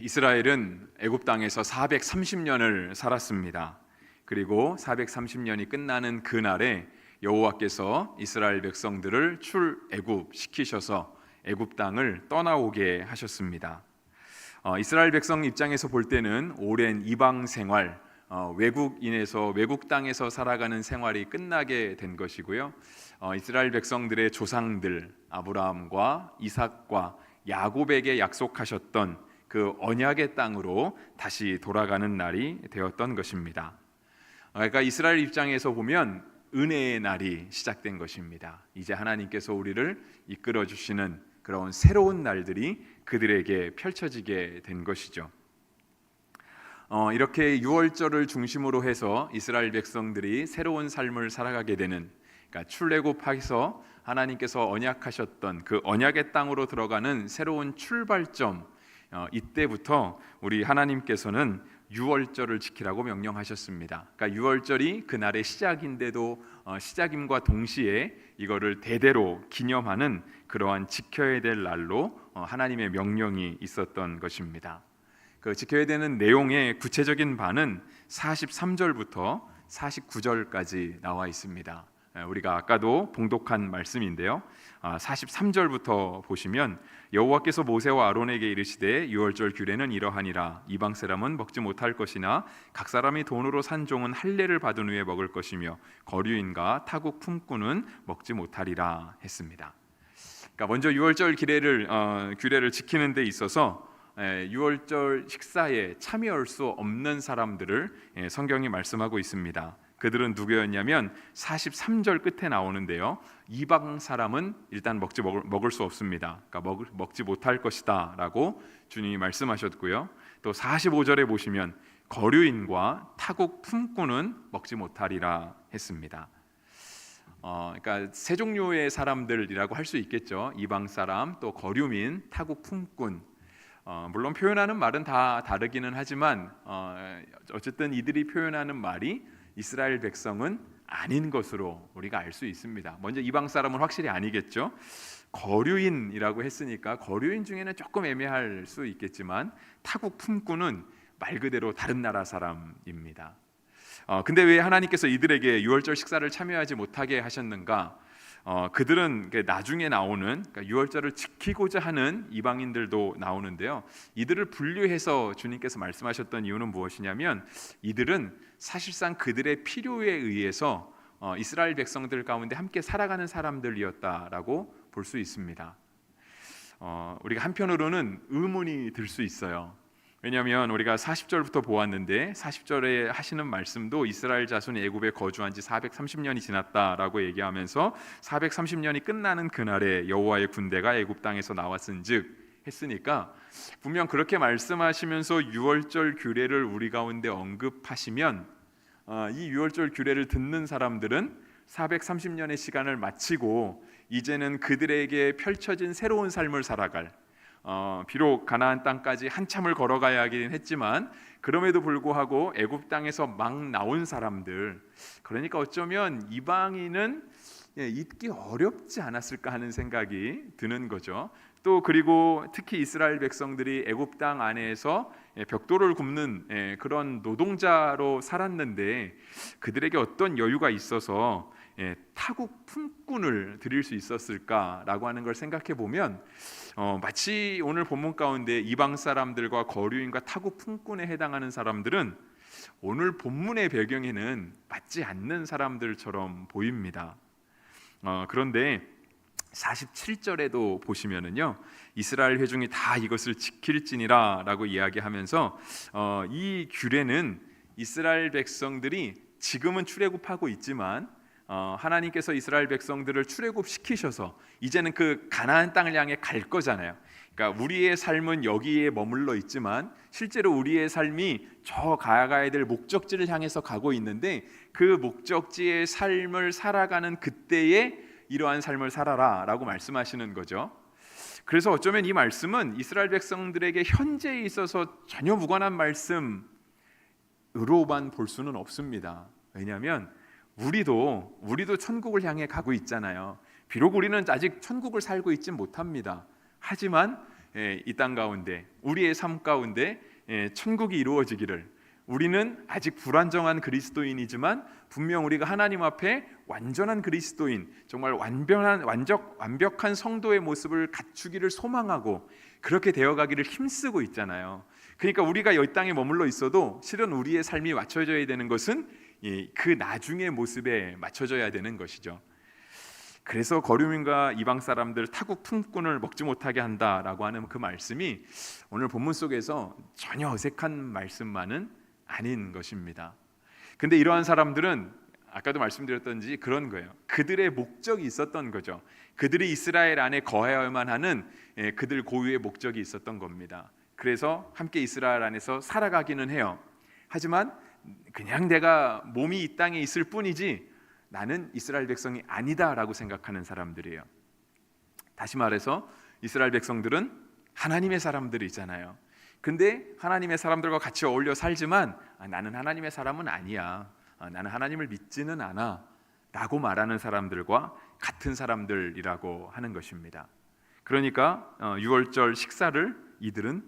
이스라엘은 애굽 땅에서 430년을 살았습니다. 그리고 430년이 끝나는 그날에 여호와께서 이스라엘 백성들을 출애굽 시키셔서 애굽 땅을 떠나오게 하셨습니다. 이스라엘 백성 입장에서 볼 때는 오랜 이방 생활, 외국인에서 외국 땅에서 살아가는 생활이 끝나게 된 것이고요. 이스라엘 백성들의 조상들 아브라함과 이삭과 야곱에게 약속하셨던 그 언약의 땅으로 다시 돌아가는 날이 되었던 것입니다. 그러니까 이스라엘 입장에서 보면 은혜의 날이 시작된 것입니다. 이제 하나님께서 우리를 이끌어 주시는 그런 새로운 날들이 그들에게 펼쳐지게 된 것이죠. 이렇게 유월절을 중심으로 해서 이스라엘 백성들이 새로운 삶을 살아가게 되는, 그러니까 출애굽해서 하나님께서 언약하셨던 그 언약의 땅으로 들어가는 새로운 출발점, 이때부터 우리 하나님께서는 유월절을 지키라고 명령하셨습니다. 그러니까 유월절이 그날의 시작인데도 시작임과 동시에 이거를 대대로 기념하는 그러한 지켜야 될 날로 하나님의 명령이 있었던 것입니다. 그 지켜야 되는 내용의 구체적인 바는 43절부터 49절까지 나와 있습니다. 우리가 아까도 봉독한 말씀인데요. 43절부터 보시면 여호와께서 모세와 아론에게 이르시되 유월절 규례는 이러하니라. 이방 사람은 먹지 못할 것이나 각 사람이 돈으로 산 종은 할례를 받은 후에 먹을 것이며 거류인과 타국 품꾼은 먹지 못하리라 했습니다. 그러니까 먼저 유월절 규례를 지키는 데 있어서 유월절 식사에 참여할 수 없는 사람들을 성경이 말씀하고 있습니다. 그들은 누구였냐면 43절 끝에 나오는데요. 이방 사람은 일단 먹을 수 없습니다. 그러니까 먹지 못할 것이다 라고 주님이 말씀하셨고요. 또 45절에 보시면 거류인과 타국 품꾼은 먹지 못하리라 했습니다. 그러니까 세 종류의 사람들이라고 할 수 있겠죠. 이방 사람, 또 거류민, 타국 품꾼. 물론 표현하는 말은 다 다르기는 하지만 어쨌든 이들이 표현하는 말이 이스라엘 백성은 아닌 것으로 우리가 알 수 있습니다. 먼저 이방 사람은 확실히 아니겠죠. 거류인이라고 했으니까 거류인 중에는 조금 애매할 수 있겠지만 타국 품꾼은 말 그대로 다른 나라 사람입니다. 근데 왜 하나님께서 이들에게 유월절 식사를 참여하지 못하게 하셨는가? 그들은 나중에 나오는, 그러니까 유월절을 지키고자 하는 이방인들도 나오는데요. 이들을 분류해서 주님께서 말씀하셨던 이유는 무엇이냐면 이들은 사실상 그들의 필요에 의해서 이스라엘 백성들 가운데 함께 살아가는 사람들이었다라고 볼 수 있습니다. 우리가 한편으로는 의문이 들 수 있어요. 왜냐하면 우리가 40절부터 보았는데 40절에 하시는 말씀도 이스라엘 자손이 애굽에 거주한 지 430년이 지났다라고 얘기하면서 430년이 끝나는 그날에 여호와의 군대가 애굽 땅에서 나왔은즉 했으니까 분명 그렇게 말씀하시면서 유월절 규례를 우리 가운데 언급하시면 이 유월절 규례를 듣는 사람들은 430년의 시간을 마치고 이제는 그들에게 펼쳐진 새로운 삶을 살아갈, 비록 가나안 땅까지 한참을 걸어가야 하긴 했지만 그럼에도 불구하고 애굽 땅에서 막 나온 사람들, 그러니까 어쩌면 이방인은 잊기 어렵지 않았을까 하는 생각이 드는 거죠. 또 그리고 특히 이스라엘 백성들이 애굽 땅 안에서 벽돌을 굽는 그런 노동자로 살았는데 그들에게 어떤 여유가 있어서 타국 품꾼을 드릴 수 있었을까라고 하는 걸 생각해 보면 마치 오늘 본문 가운데 이방 사람들과 거류인과 타국 품꾼에 해당하는 사람들은 오늘 본문의 배경에는 맞지 않는 사람들처럼 보입니다. 그런데 47절에도 보시면은요, 이스라엘 회중이 다 이것을 지킬지니라 라고 이야기하면서 이 규례는 이스라엘 백성들이 지금은 출애굽하고 있지만 하나님께서 이스라엘 백성들을 출애굽시키셔서 이제는 그 가나안 땅을 향해 갈 거잖아요. 그러니까 우리의 삶은 여기에 머물러 있지만 실제로 우리의 삶이 저 가야 될 목적지를 향해서 가고 있는데 그 목적지의 삶을 살아가는 그때에 이러한 삶을 살아라 라고 말씀하시는 거죠. 그래서 어쩌면 이 말씀은 이스라엘 백성들에게 현재에 있어서 전혀 무관한 말씀으로만 볼 수는 없습니다. 왜냐하면 우리도 천국을 향해 가고 있잖아요. 비록 우리는 아직 천국을 살고 있지 못합니다. 하지만 이 땅 가운데 우리의 삶 가운데 천국이 이루어지기를, 우리는 아직 불완전한 그리스도인이지만 분명 우리가 하나님 앞에 완전한 그리스도인, 정말 완벽한 성도의 모습을 갖추기를 소망하고 그렇게 되어가기를 힘쓰고 있잖아요. 그러니까 우리가 이 땅에 머물러 있어도 실은 우리의 삶이 맞춰져야 되는 것은 그 나중의 모습에 맞춰져야 되는 것이죠. 그래서 거류민과 이방 사람들 타국 품꾼을 먹지 못하게 한다라고 하는 그 말씀이 오늘 본문 속에서 전혀 어색한 말씀만은 아닌 것입니다. 근데 이러한 사람들은 아까도 말씀드렸던지 그런 거예요. 그들의 목적이 있었던 거죠. 그들이 이스라엘 안에 거해야만 하는 그들 고유의 목적이 있었던 겁니다. 그래서 함께 이스라엘 안에서 살아가기는 해요. 하지만 그냥 내가 몸이 이 땅에 있을 뿐이지 나는 이스라엘 백성이 아니다라고 생각하는 사람들이에요. 다시 말해서 이스라엘 백성들은 하나님의 사람들이잖아요. 근데 하나님의 사람들과 같이 어울려 살지만 나는 하나님의 사람은 아니야, 나는 하나님을 믿지는 않아 라고 말하는 사람들과 같은 사람들이라고 하는 것입니다. 그러니까 유월절 식사를 이들은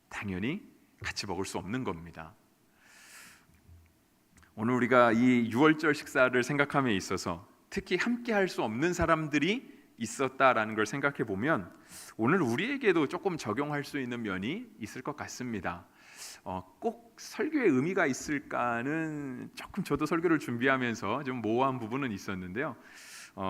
당연히 같이 먹을 수 없는 겁니다. 오늘 우리가 이 유월절 식사를 생각함에 있어서 특히 함께 할 수 없는 사람들이 있었다라는 걸 생각해 보면 오늘 우리에게도 조금 적용할 수 있는 면이 있을 것 같습니다. 꼭 설교의 의미가 있을까는 조금 저도 설교를 준비하면서 좀 모호한 부분은 있었는데요.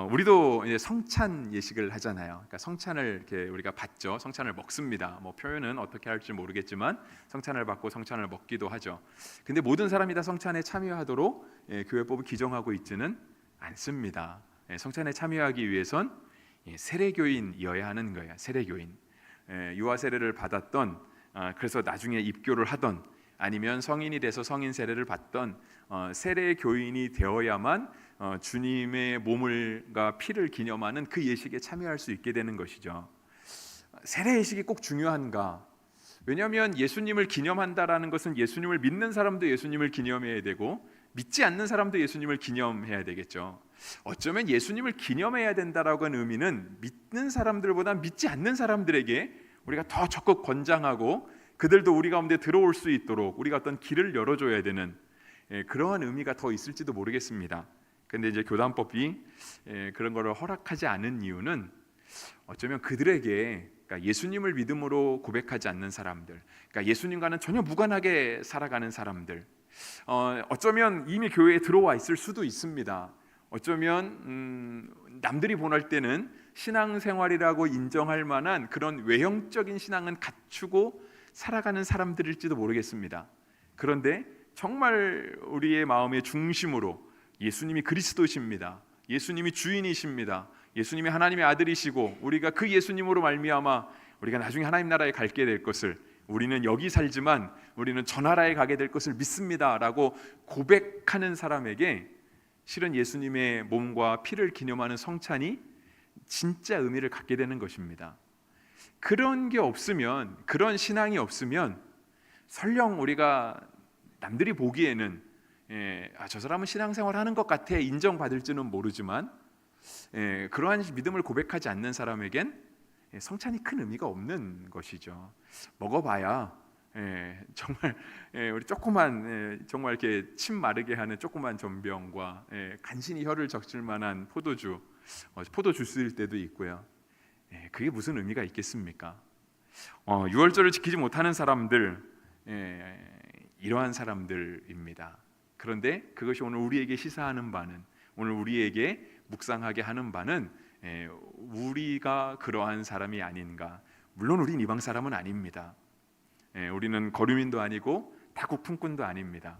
우리도 이제 성찬 예식을 하잖아요. 그러니까 성찬을 이렇게 우리가 받죠. 성찬을 먹습니다. 뭐 표현은 어떻게 할지 모르겠지만 성찬을 받고 성찬을 먹기도 하죠. 근데 모든 사람이 다 성찬에 참여하도록 교회법을 규정하고 있지는 않습니다. 성찬에 참여하기 위해선 세례교인이어야 하는 거예요. 세례교인, 유아 세례를 받았던, 그래서 나중에 입교를 하던, 아니면 성인이 돼서 성인 세례를 받던 세례교인이 되어야만 주님의 몸과 피를 기념하는 그 예식에 참여할 수 있게 되는 것이죠. 세례 예식이 꼭 중요한가? 왜냐하면 예수님을 기념한다라는 것은 예수님을 믿는 사람도 예수님을 기념해야 되고 믿지 않는 사람도 예수님을 기념해야 되겠죠. 어쩌면 예수님을 기념해야 된다라고 하는 의미는 믿는 사람들보다 믿지 않는 사람들에게 우리가 더 적극 권장하고 그들도 우리 가운데 들어올 수 있도록 우리가 어떤 길을 열어줘야 되는 그러한 의미가 더 있을지도 모르겠습니다. 근데 이제 교단법이 그런 거를 허락하지 않은 이유는 어쩌면 그들에게, 그러니까 예수님을 믿음으로 고백하지 않는 사람들, 그러니까 예수님과는 전혀 무관하게 살아가는 사람들, 어쩌면 이미 교회에 들어와 있을 수도 있습니다. 어쩌면 남들이 보낼 때는 신앙생활이라고 인정할 만한 그런 외형적인 신앙은 갖추고 살아가는 사람들일지도 모르겠습니다. 그런데 정말 우리의 마음의 중심으로 예수님이 그리스도십니다. 예수님이 주인이십니다. 예수님이 하나님의 아들이시고 우리가 그 예수님으로 말미암아 우리가 나중에 하나님 나라에 갈게 될 것을, 우리는 여기 살지만 우리는 저 나라에 가게 될 것을 믿습니다라고 고백하는 사람에게 실은 예수님의 몸과 피를 기념하는 성찬이 진짜 의미를 갖게 되는 것입니다. 그런 게 없으면, 그런 신앙이 없으면 설령 우리가 남들이 보기에는 저 사람은 신앙생활 하는 것 같아 인정받을지는 모르지만 그러한 믿음을 고백하지 않는 사람에겐 성찬이 큰 의미가 없는 것이죠. 먹어봐야 정말 우리 조그만 정말 이렇게 침 마르게 하는 조그만 전병과 간신히 혀를 적실 만한 포도주 쓸 때도 있고요. 그게 무슨 의미가 있겠습니까? 유월절을 지키지 못하는 사람들, 이러한 사람들입니다. 그런데 그것이 오늘 우리에게 시사하는 바는, 오늘 우리에게 묵상하게 하는 바는 우리가 그러한 사람이 아닌가. 물론 우린 이방 사람은 아닙니다. 우리는 거류민도 아니고 타국 품꾼도 아닙니다.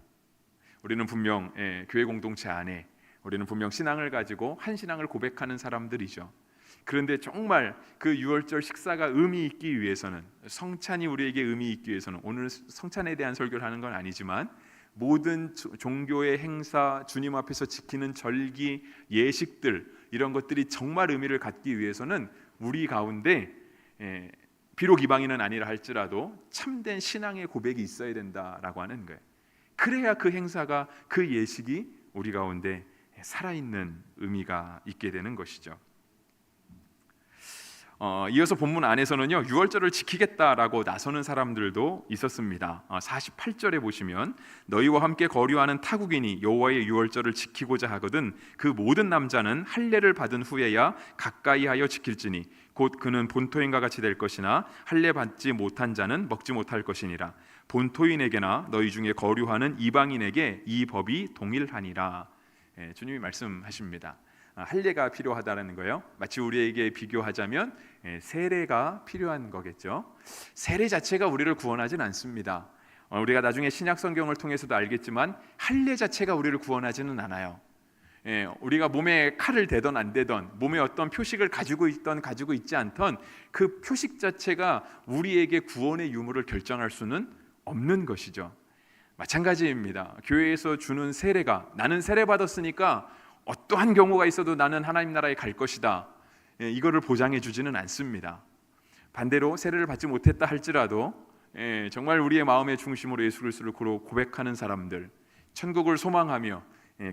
우리는 분명 교회 공동체 안에 우리는 분명 신앙을 가지고 한 신앙을 고백하는 사람들이죠. 그런데 정말 그 유월절 식사가 의미 있기 위해서는, 성찬이 우리에게 의미 있기 위해서는, 오늘 성찬에 대한 설교를 하는 건 아니지만 모든 종교의 행사, 주님 앞에서 지키는 절기, 예식들, 이런 것들이 정말 의미를 갖기 위해서는 우리 가운데 비록 이방인은 아니라 할지라도 참된 신앙의 고백이 있어야 된다라고 하는 거예요. 그래야 그 행사가, 그 예식이 우리 가운데 살아있는 의미가 있게 되는 것이죠. 이어서 본문 안에서는요, 유월절을 지키겠다라고 나서는 사람들도 있었습니다. 48절에 보시면 너희와 함께 거류하는 타국인이 여호와의 유월절을 지키고자 하거든 그 모든 남자는 할례를 받은 후에야 가까이하여 지킬지니 곧 그는 본토인과 같이 될 것이나 할례 받지 못한 자는 먹지 못할 것이니라. 본토인에게나 너희 중에 거류하는 이방인에게 이 법이 동일하니라. 주님이 말씀하십니다. 할례가 필요하다는 거예요. 마치 우리에게 비교하자면 세례가 필요한 거겠죠. 세례 자체가 우리를 구원하진 않습니다. 우리가 나중에 신약 성경을 통해서도 알겠지만 할례 자체가 우리를 구원하지는 않아요. 우리가 몸에 칼을 대던 안 대던, 몸에 어떤 표식을 가지고 있던 가지고 있지 않던 그 표식 자체가 우리에게 구원의 유무를 결정할 수는 없는 것이죠. 마찬가지입니다. 교회에서 주는 세례가, 나는 세례 받았으니까 어떠한 경우가 있어도 나는 하나님 나라에 갈 것이다, 이거를 보장해 주지는 않습니다. 반대로 세례를 받지 못했다 할지라도 정말 우리의 마음의 중심으로 예수 그리스도를 고백하는 사람들, 천국을 소망하며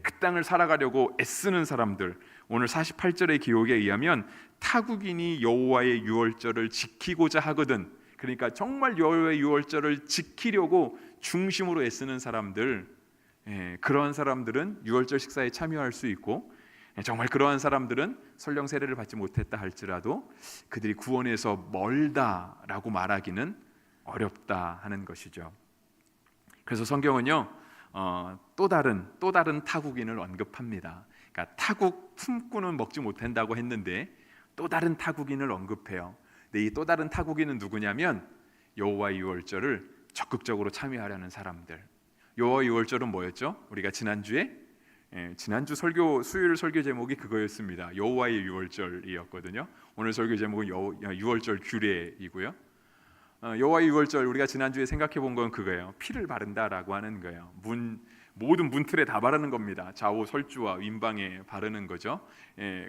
그 땅을 살아가려고 애쓰는 사람들, 오늘 48절의 기록에 의하면 타국인이 여호와의 유월절을 지키고자 하거든, 그러니까 정말 여호와의 유월절을 지키려고 중심으로 애쓰는 사람들, 그러한 사람들은 유월절 식사에 참여할 수 있고, 정말 그러한 사람들은 설령 세례를 받지 못했다 할지라도 그들이 구원에서 멀다라고 말하기는 어렵다 하는 것이죠. 그래서 성경은요, 또 다른 타국인을 언급합니다. 그러니까 타국 품꾼은 먹지 못한다고 했는데 또 다른 타국인을 언급해요. 근데 이 또 다른 타국인은 누구냐면 여호와의 유월절을 적극적으로 참여하려는 사람들. 여호와의 유월절은 뭐였죠? 우리가 지난주 수요일 설교 제목이 그거였습니다. 여호와의 유월절이었거든요. 오늘 설교 제목은 유월절 규례이고요. 여호와의 유월절, 우리가 지난주에 생각해 본 건 그거예요. 피를 바른다라고 하는 거예요. 모든 문틀에 다 바르는 겁니다. 좌우 설주와 윗방에 바르는 거죠.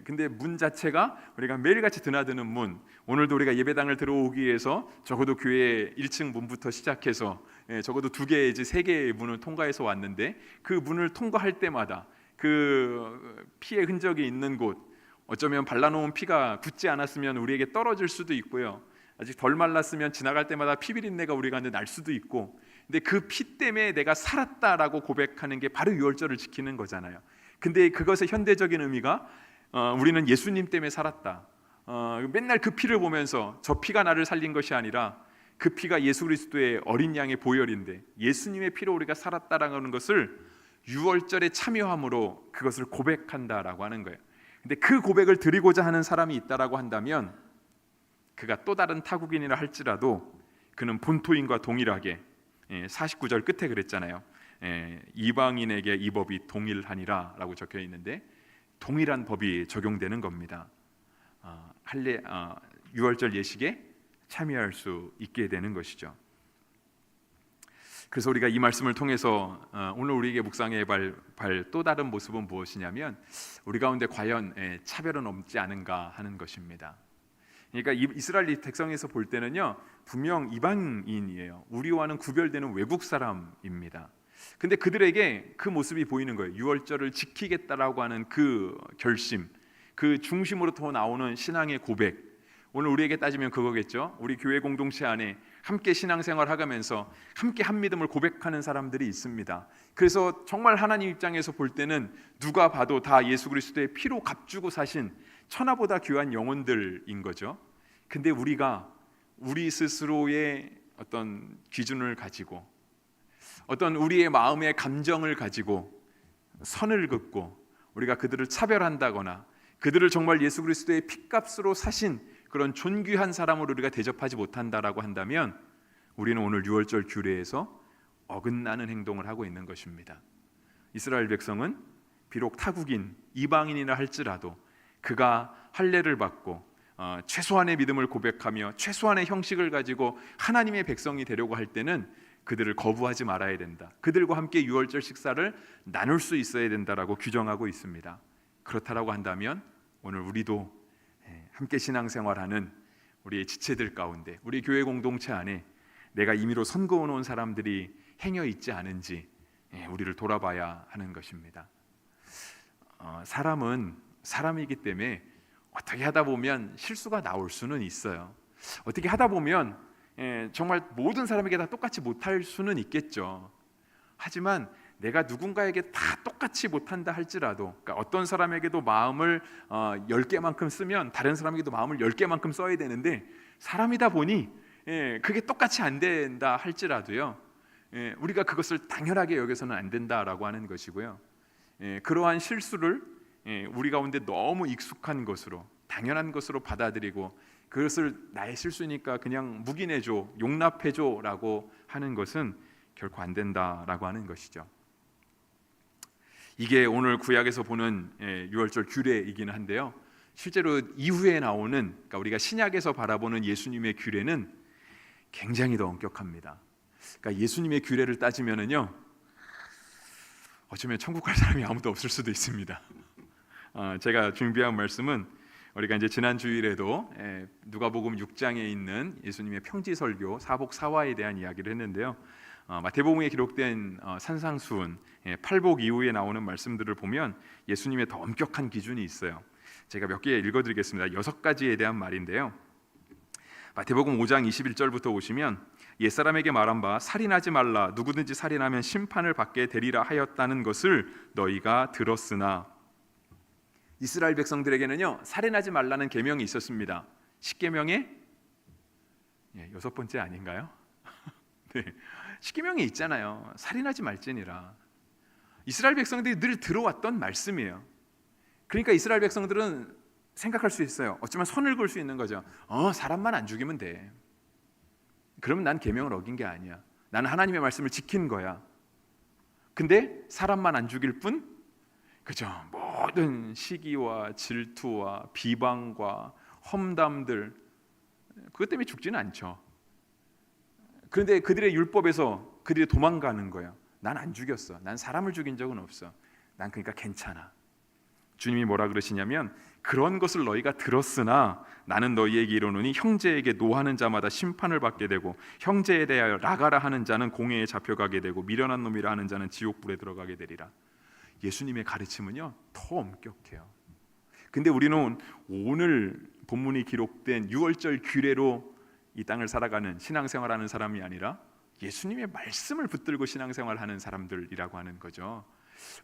근데 문 자체가 우리가 매일같이 드나드는 문, 오늘도 우리가 예배당을 들어오기 위해서 적어도 교회 1층 문부터 시작해서 적어도 2개, 3개의 문을 통과해서 왔는데, 그 문을 통과할 때마다 그 피의 흔적이 있는 곳, 어쩌면 발라놓은 피가 굳지 않았으면 우리에게 떨어질 수도 있고요, 아직 덜 말랐으면 지나갈 때마다 피비린내가 우리 가운데 날 수도 있고, 근데 그 피 때문에 내가 살았다라고 고백하는 게 바로 유월절을 지키는 거잖아요. 근데 그것의 현대적인 의미가 우리는 예수님 때문에 살았다. 맨날 그 피를 보면서 저 피가 나를 살린 것이 아니라 그 피가 예수 그리스도의 어린 양의 보혈인데 예수님의 피로 우리가 살았다라는 것을 유월절에 참여함으로 그것을 고백한다라고 하는 거예요. 근데 그 고백을 드리고자 하는 사람이 있다라고 한다면 그가 또 다른 타국인이라 할지라도 그는 본토인과 동일하게 49절 끝에 그랬잖아요. 이방인에게 이 법이 동일하니라 라고 적혀 있는데 동일한 법이 적용되는 겁니다. 유월절 예식에 참여할 수 있게 되는 것이죠. 그래서 우리가 이 말씀을 통해서 오늘 우리에게 묵상해 볼 또 다른 모습은 무엇이냐면 우리 가운데 과연 차별은 없지 않은가 하는 것입니다. 그러니까 이스라엘 백성에서 볼 때는요, 분명 이방인이에요. 우리와는 구별되는 외국 사람입니다. 근데 그들에게 그 모습이 보이는 거예요. 유월절을 지키겠다라고 하는 그 결심, 그 중심으로부터 나오는 신앙의 고백. 오늘 우리에게 따지면 그거겠죠. 우리 교회 공동체 안에 함께 신앙생활 하면서 함께 한 믿음을 고백하는 사람들이 있습니다. 그래서 정말 하나님 입장에서 볼 때는 누가 봐도 다 예수 그리스도의 피로 값주고 사신 천하보다 귀한 영혼들인 거죠. 근데 우리가 우리 스스로의 어떤 기준을 가지고 어떤 우리의 마음의 감정을 가지고 선을 긋고 우리가 그들을 차별한다거나 그들을 정말 예수 그리스도의 핏값으로 사신 그런 존귀한 사람으로 우리가 대접하지 못한다라고 한다면 우리는 오늘 유월절 규례에서 어긋나는 행동을 하고 있는 것입니다. 이스라엘 백성은 비록 타국인 이방인이라 할지라도 그가 할례를 받고 최소한의 믿음을 고백하며 최소한의 형식을 가지고 하나님의 백성이 되려고 할 때는 그들을 거부하지 말아야 된다. 그들과 함께 유월절 식사를 나눌 수 있어야 된다라고 규정하고 있습니다. 그렇다라고 한다면 오늘 우리도 함께 신앙생활하는 우리의 지체들 가운데 우리 교회 공동체 안에 내가 임의로 선거해 놓은 사람들이 행여 있지 않은지 우리를 돌아봐야 하는 것입니다. 사람은 사람이기 때문에 어떻게 하다 보면 실수가 나올 수는 있어요. 어떻게 하다 보면 정말 모든 사람에게 다 똑같이 못할 수는 있겠죠. 하지만 내가 누군가에게 다 똑같이 못한다 할지라도, 그러니까 어떤 사람에게도 마음을 10개만큼 쓰면 다른 사람에게도 마음을 10개만큼 써야 되는데, 사람이다 보니 그게 똑같이 안 된다 할지라도요, 우리가 그것을 당연하게 여겨서는 안 된다라고 하는 것이고요. 그러한 실수를 우리 가운데 너무 익숙한 것으로, 당연한 것으로 받아들이고, 그것을 나의 실수니까 그냥 묵인해줘, 용납해줘라고 하는 것은 결코 안 된다라고 하는 것이죠. 이게 오늘 구약에서 보는 유월절 규례이기는 한데요, 실제로 이후에 나오는, 그러니까 우리가 신약에서 바라보는 예수님의 규례는 굉장히 더 엄격합니다. 그러니까 예수님의 규례를 따지면은요, 어쩌면 천국 갈 사람이 아무도 없을 수도 있습니다. 제가 준비한 말씀은 우리가 이제 지난 주일에도 누가복음 6장에 있는 예수님의 평지설교 사복사화에 대한 이야기를 했는데요, 마태복음에 기록된 산상수훈 8복 이후에 나오는 말씀들을 보면 예수님의 더 엄격한 기준이 있어요. 제가 몇 개 읽어드리겠습니다. 6가지에 대한 말인데요, 마태복음 5장 21절부터 보시면, 옛사람에게 말한 바 살인하지 말라, 누구든지 살인하면 심판을 받게 되리라 하였다는 것을 너희가 들었으나. 이스라엘 백성들에게는요, 살인하지 말라는 계명이 있었습니다. 10계명의 6번째 아닌가요? 네, 10계명이 있잖아요. 살인하지 말지니라. 이스라엘 백성들이 늘 들어왔던 말씀이에요. 그러니까 이스라엘 백성들은 생각할 수 있어요. 어쩌면 선을 그을 수 있는 거죠. 사람만 안 죽이면 돼. 그러면 난 계명을 어긴 게 아니야. 나는 하나님의 말씀을 지킨 거야. 근데 사람만 안 죽일 뿐, 그죠? 모든 시기와 질투와 비방과 험담들, 그것 때문에 죽지는 않죠. 그런데 그들의 율법에서 그들이 도망가는 거예요. 난 안 죽였어. 난 사람을 죽인 적은 없어. 난 그러니까 괜찮아. 주님이 뭐라 그러시냐면, 그런 것을 너희가 들었으나 나는 너희에게 이르노니 형제에게 노하는 자마다 심판을 받게 되고, 형제에 대하여 나가라 하는 자는 공회에 잡혀가게 되고, 미련한 놈이라 하는 자는 지옥불에 들어가게 되리라. 예수님의 가르침은요, 더 엄격해요. 근데 우리는 오늘 본문이 기록된 유월절 규례로 이 땅을 살아가는, 신앙생활하는 사람이 아니라 예수님의 말씀을 붙들고 신앙생활하는 사람들이라고 하는 거죠.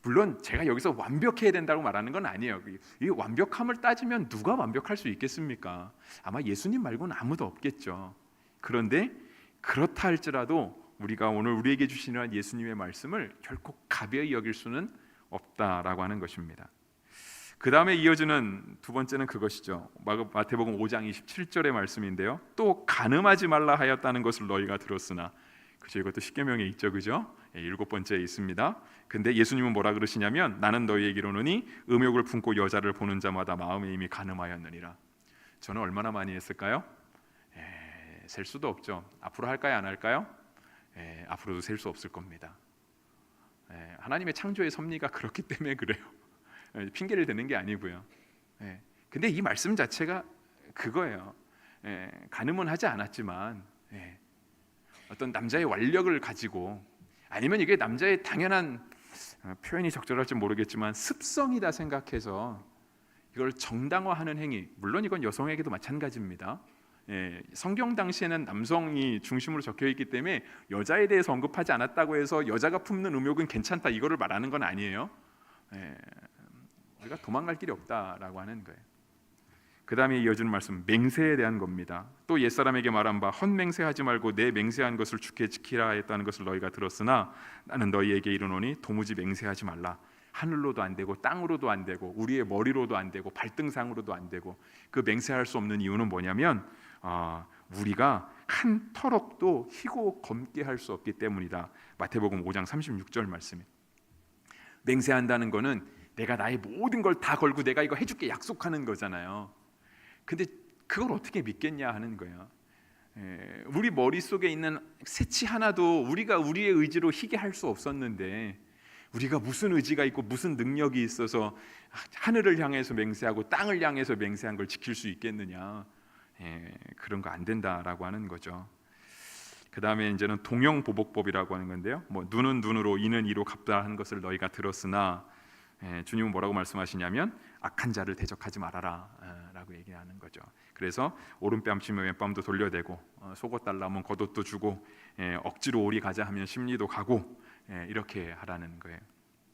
물론 제가 여기서 완벽해야 된다고 말하는 건 아니에요. 이 완벽함을 따지면 누가 완벽할 수 있겠습니까? 아마 예수님 말고는 아무도 없겠죠. 그런데 그렇다 할지라도 우리가 오늘 우리에게 주시는 예수님의 말씀을 결코 가벼이 여길 수는 없다라고 하는 것입니다. 그 다음에 이어지는 두 번째는 그것이죠. 마태복음 5장 27절의 말씀인데요, 또 간음하지 말라 하였다는 것을 너희가 들었으나. 그죠? 이것도 십계명에 있죠, 그죠? 7번째에 있습니다. 근데 예수님은 뭐라 그러시냐면, 나는 너희에게 이르노니 음욕을 품고 여자를 보는 자마다 마음에 이미 간음하였느니라. 저는 얼마나 많이 했을까요? 셀 수도 없죠. 앞으로 할까요, 안 할까요? 앞으로도 셀 수 없을 겁니다. 하나님의 창조의 섭리가 그렇기 때문에 그래요. 핑계를 대는 게 아니고요. 근데 이 말씀 자체가 그거예요. 간음은 하지 않았지만 어떤 남자의 완력을 가지고, 아니면 이게 남자의 당연한, 표현이 적절할지 모르겠지만 습성이다 생각해서 이걸 정당화하는 행위, 물론 이건 여성에게도 마찬가지입니다. 성경 당시에는 남성이 중심으로 적혀 있기 때문에 여자에 대해서 언급하지 않았다고 해서 여자가 품는 음욕은 괜찮다, 이거를 말하는 건 아니에요. 우리가 도망갈 길이 없다라고 하는 거예요. 그 다음에 이어지는 말씀, 맹세에 대한 겁니다. 또 옛사람에게 말한 바 헛맹세하지 말고 내 맹세한 것을 주께 지키라 했다는 것을 너희가 들었으나 나는 너희에게 이르노니 도무지 맹세하지 말라. 하늘로도 안 되고 땅으로도 안 되고 우리의 머리로도 안 되고 발등상으로도 안 되고. 그 맹세할 수 없는 이유는 뭐냐면 우리가 한 터럭도 희고 검게 할 수 없기 때문이다. 마태복음 5장 36절 말씀입니다. 맹세한다는 거는 내가 나의 모든 걸 다 걸고 내가 이거 해줄게 약속하는 거잖아요. 근데 그걸 어떻게 믿겠냐 하는 거예요. 우리 머릿속에 있는 새치 하나도 우리가 우리의 의지로 희게 할 수 없었는데, 우리가 무슨 의지가 있고 무슨 능력이 있어서 하늘을 향해서 맹세하고 땅을 향해서 맹세한 걸 지킬 수 있겠느냐. 그런 거 안 된다라고 하는 거죠. 그 다음에 이제는 동형보복법이라고 하는 건데요, 눈은 눈으로 이는 이로 갚다 하는 것을 너희가 들었으나, 주님은 뭐라고 말씀하시냐면 악한 자를 대적하지 말아라 라고 얘기하는 거죠. 그래서 오른뺨 치면 왼뺨도 돌려대고 속옷 달라면 겉옷도 주고 억지로 오리 가자 하면 심리도 가고 이렇게 하라는 거예요.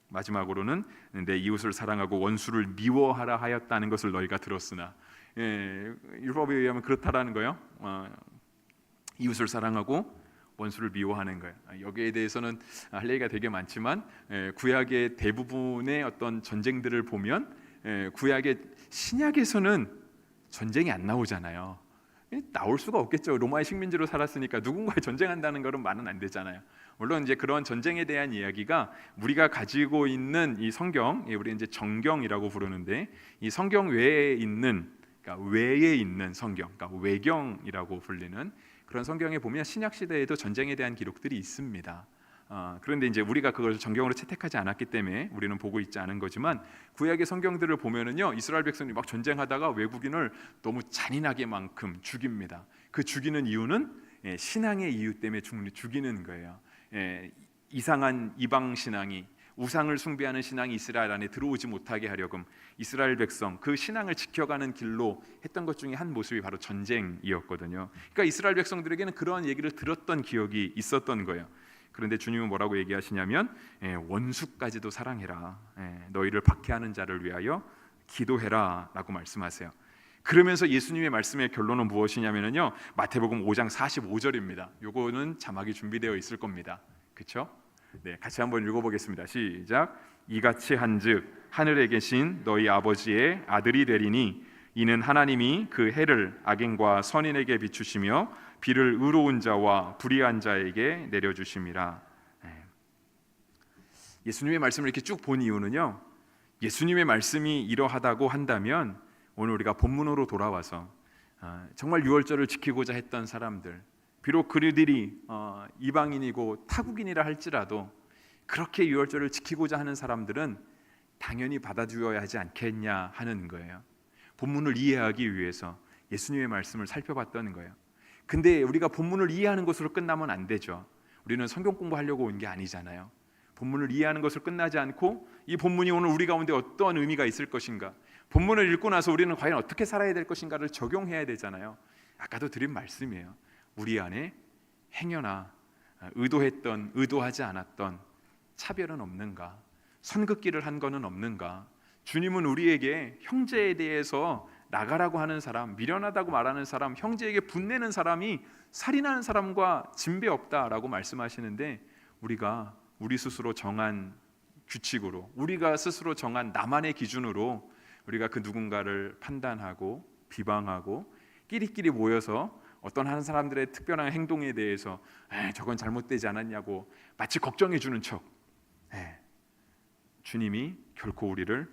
마지막으로는 내 이웃을 사랑하고 원수를 미워하라 하였다는 것을 너희가 들었으나, 율법에 의하면 그렇다라는 거예요. 이웃을 사랑하고 원수를 미워하는 거예요. 여기에 대해서는 할 얘기가 되게 많지만 구약의 대부분의 어떤 전쟁들을 보면 구약의 신약에서는 전쟁이 안 나오잖아요. 나올 수가 없겠죠. 로마의 식민지로 살았으니까 누군가에 전쟁한다는 것은 말은 안 되잖아요. 물론 이제 그런 전쟁에 대한 이야기가 우리가 가지고 있는 이 성경, 우리 이제 정경이라고 부르는데, 이 성경 외에 있는, 그러니까 외에 있는 성경, 그러니까 외경이라고 불리는 그런 성경에 보면 신약 시대에도 전쟁에 대한 기록들이 있습니다. 그런데 이제 우리가 그걸 정경으로 채택하지 않았기 때문에 우리는 보고 있지 않은 거지만, 구약의 성경들을 보면은요, 이스라엘 백성이 막 전쟁하다가 외국인을 너무 잔인하게만큼 죽입니다. 그 죽이는 이유는 신앙의 이유 때문에 죽이는 거예요. 이상한 이방 신앙이, 우상을 숭배하는 신앙이 이스라엘 안에 들어오지 못하게 하려고 이스라엘 백성 그 신앙을 지켜가는 길로 했던 것 중에 한 모습이 바로 전쟁이었거든요. 그러니까 이스라엘 백성들에게는 그러한 얘기를 들었던 기억이 있었던 거예요. 그런데 주님은 뭐라고 얘기하시냐면 원수까지도 사랑해라, 너희를 박해하는 자를 위하여 기도해라 라고 말씀하세요. 그러면서 예수님의 말씀의 결론은 무엇이냐면요, 마태복음 5장 45절입니다. 요거는 자막이 준비되어 있을 겁니다. 그렇죠? 네, 같이 한번 읽어보겠습니다. 시작. 이같이 한즉 하늘에 계신 너희 아버지의 아들이 되리니 이는 하나님이 그 해를 악인과 선인에게 비추시며 비를 의로운 자와 불의한 자에게 내려주심이라. 예수님의 말씀을 이렇게 쭉 본 이유는요, 예수님의 말씀이 이러하다고 한다면 오늘 우리가 본문으로 돌아와서 정말 유월절을 지키고자 했던 사람들, 비록 그들이 이방인이고 타국인이라 할지라도 그렇게 유월절을 지키고자 하는 사람들은 당연히 받아주어야 하지 않겠냐 하는 거예요. 본문을 이해하기 위해서 예수님의 말씀을 살펴봤다는 거예요. 근데 우리가 본문을 이해하는 것으로 끝나면 안 되죠. 우리는 성경 공부하려고 온 게 아니잖아요. 본문을 이해하는 것으로 끝나지 않고 이 본문이 오늘 우리 가운데 어떤 의미가 있을 것인가, 본문을 읽고 나서 우리는 과연 어떻게 살아야 될 것인가를 적용해야 되잖아요. 아까도 드린 말씀이에요. 우리 안에 행여나 의도했던 의도하지 않았던 차별은 없는가, 선긋기를 한 거는 없는가. 주님은 우리에게 형제에 대해서 나가라고 하는 사람, 미련하다고 말하는 사람, 형제에게 분내는 사람이 살인하는 사람과 진배 없다라고 말씀하시는데, 우리가 우리 스스로 정한 규칙으로, 우리가 스스로 정한 나만의 기준으로 우리가 그 누군가를 판단하고 비방하고 끼리끼리 모여서 어떤 한 사람들의 특별한 행동에 대해서 저건 잘못되지 않았냐고 마치 걱정해 주는 척, 주님이 결코 우리를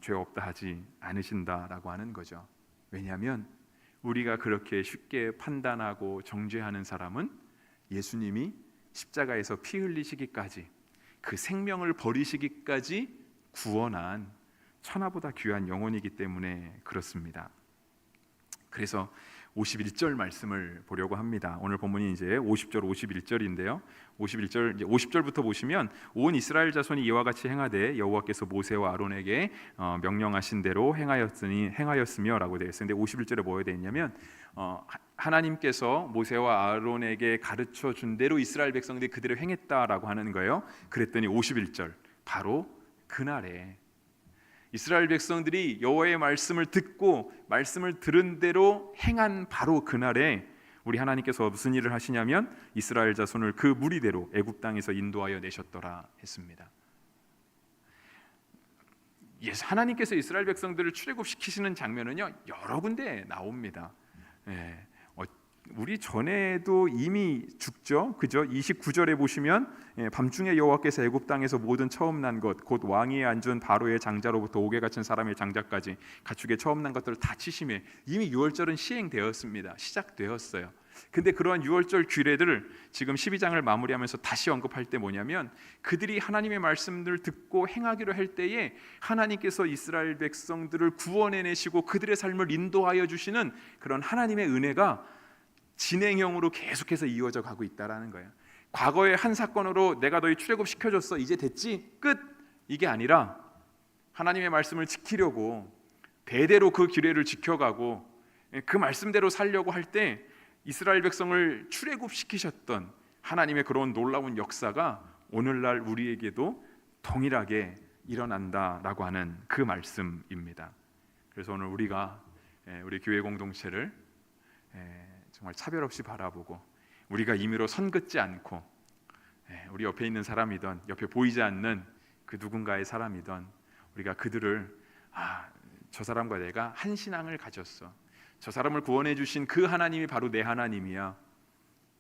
죄 없다 하지 않으신다라고 하는 거죠. 왜냐하면 우리가 그렇게 쉽게 판단하고 정죄하는 사람은 예수님이 십자가에서 피 흘리시기까지, 그 생명을 버리시기까지 구원한 천하보다 귀한 영혼이기 때문에 그렇습니다. 그래서 51절 말씀을 보려고 합니다. 오늘 본문이 이제 50절 51절인데요. 51절 이제 50절부터 보시면 온 이스라엘 자손이 이와 같이 행하되 여호와께서 모세와 아론에게 명령하신 대로 행하였으며라고 되어 있어요. 근데 51절에 뭐에 되어 있냐면 하나님께서 모세와 아론에게 가르쳐 준 대로 이스라엘 백성들이 그대로 행했다라고 하는 거예요. 그랬더니 51절 바로 그날에 이스라엘 백성들이 여호와의 말씀을 듣고 말씀을 들은 대로 행한 바로 그날에 우리 하나님께서 무슨 일을 하시냐면 이스라엘 자손을 그 무리대로 애굽 땅에서 인도하여 내셨더라 했습니다. 하나님께서 이스라엘 백성들을 출애굽시키시는 장면은요 여러 군데 나옵니다. 우리 전에도 이미 죽죠, 그죠? 29절에 보시면 밤중에 여호와께서 애굽 땅에서 모든 처음 난 것, 곧 왕위에 앉은 바로의 장자로부터 옥에 갇힌 사람의 장자까지 가축의 처음 난 것들을 다 치심해 이미 유월절은 시행되었습니다. 시작되었어요. 근데 그러한 유월절 규례들을 지금 12장을 마무리하면서 다시 언급할 때 뭐냐면, 그들이 하나님의 말씀을 듣고 행하기로 할 때에 하나님께서 이스라엘 백성들을 구원해내시고 그들의 삶을 인도하여 주시는 그런 하나님의 은혜가 진행형으로 계속해서 이어져 가고 있다라는 거예요. 과거의 한 사건으로 내가 너희 출애굽시켜줬어, 이제 됐지, 끝, 이게 아니라 하나님의 말씀을 지키려고 대대로 그 규례를 지켜가고 그 말씀대로 살려고 할 때 이스라엘 백성을 출애굽시키셨던 하나님의 그런 놀라운 역사가 오늘날 우리에게도 동일하게 일어난다라고 하는 그 말씀입니다. 그래서 오늘 우리가 우리 교회 공동체를 정말 차별 없이 바라보고 우리가 임의로 선긋지 않고 우리 옆에 있는 사람이든 옆에 보이지 않는 그 누군가의 사람이든 우리가 그들을 저 사람과 내가 한 신앙을 가졌어, 저 사람을 구원해 주신 그 하나님이 바로 내 하나님이야,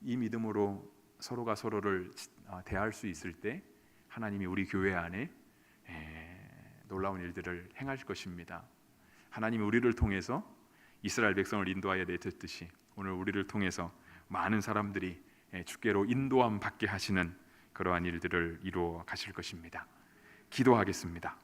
이 믿음으로 서로가 서로를 대할 수 있을 때 하나님이 우리 교회 안에 놀라운 일들을 행할 것입니다. 하나님이 우리를 통해서 이스라엘 백성을 인도하여 내셨듯이 오늘 우리를 통해서 많은 사람들이 주께로 인도함 받게 하시는 그러한 일들을 이루어 가실 것입니다. 기도하겠습니다.